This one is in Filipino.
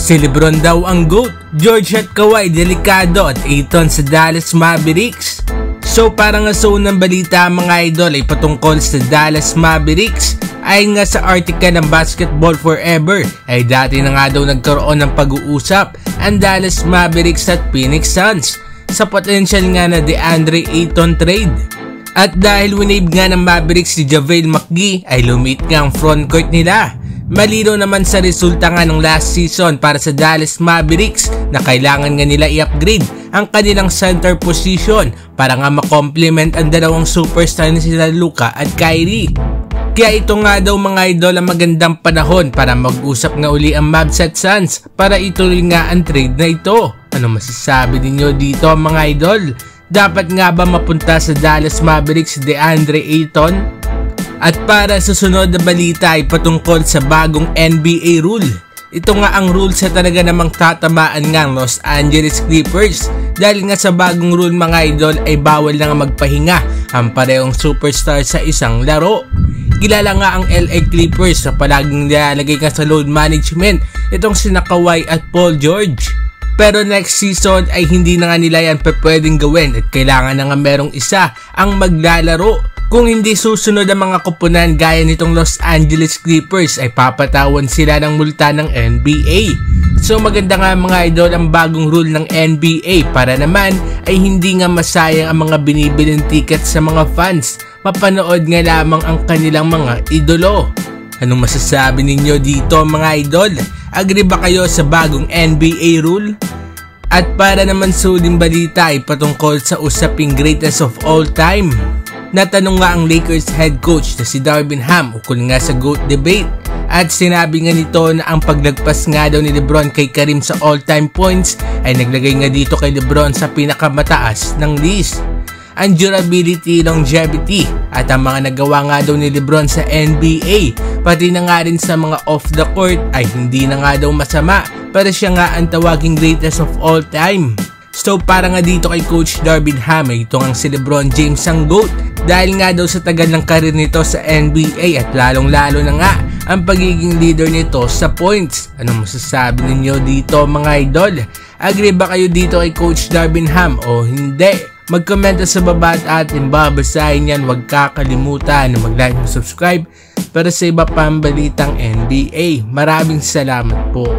Si LeBron daw ang GOAT, George at Kawhi delikado at Ayton sa Dallas Mavericks. So para nga sa unang balita mga idol ay patungkol sa Dallas Mavericks. Ayon nga sa article ng Basketball Forever ay dati na nga daw nagkaroon ng pag-uusap ang Dallas Mavericks at Phoenix Suns sa potential nga na DeAndre Ayton trade. At dahil winave nga ng Mavericks si JaVale McGee ay lumit nga ang frontcourt nila. Malinaw naman sa resulta nga ng last season para sa Dallas Mavericks na kailangan nga nila i-upgrade ang kanilang center position para nga makomplement ang dalawang superstar na sila Luka at Kyrie. Kaya ito nga daw mga idol ang magandang panahon para mag-usap nga uli ang Mavs at Suns para ituloy nga ang trade na ito. Ano masasabi ninyo dito mga idol? Dapat nga ba mapunta sa Dallas Mavericks si DeAndre Ayton? At para sa sunod na balita ay patungkol sa bagong NBA rule. Ito nga ang rule sa talaga namang tatamaan nga ang Los Angeles Clippers. Dahil nga sa bagong rule mga idol ay bawal na nga magpahinga ang parehong superstar sa isang laro. Kilala nga ang LA Clippers na palaging nilalagay nga sa load management itong sina Kawhi at Paul George. Pero next season ay hindi na nga nila yan pwedeng gawin at kailangan na nga merong isa ang maglalaro. Kung hindi susunod ang mga koponan gaya nitong Los Angeles Clippers ay papatawan sila ng multa ng NBA. So maganda nga mga idol ang bagong rule ng NBA para naman ay hindi nga masayang ang mga binibiling ticket sa mga fans. Mapanood nga lamang ang kanilang mga idolo. Anong masasabi ninyo dito mga idol? Agree ba kayo sa bagong NBA rule? At para naman sa huling balita ay patungkol sa usaping greatest of all time. Natanong nga ang Lakers head coach na si Darvin Ham ukol nga sa GOAT debate at sinabi nga nito na ang paglagpas nga daw ni LeBron kay Kareem sa all-time points ay naglagay nga dito kay LeBron sa pinakamataas ng list. Ang durability, longevity at ang mga nagawa nga daw ni LeBron sa NBA pati na nga rin sa mga off the court ay hindi na nga daw masama para siya nga ang tawaging greatest of all time. So para nga dito kay Coach Darvin Ham ay ito ang si LeBron James ang GOAT dahil nga daw sa tagal ng karir nito sa NBA at lalong lalo na nga ang pagiging leader nito sa points. Anong masasabi ninyo dito mga idol? Agree ba kayo dito kay Coach Darvin Ham o hindi? Mag-comment sa baba at ating babasahin yan. Huwag kakalimutan na mag-like at subscribe para sa iba pang balitang NBA. Maraming salamat po.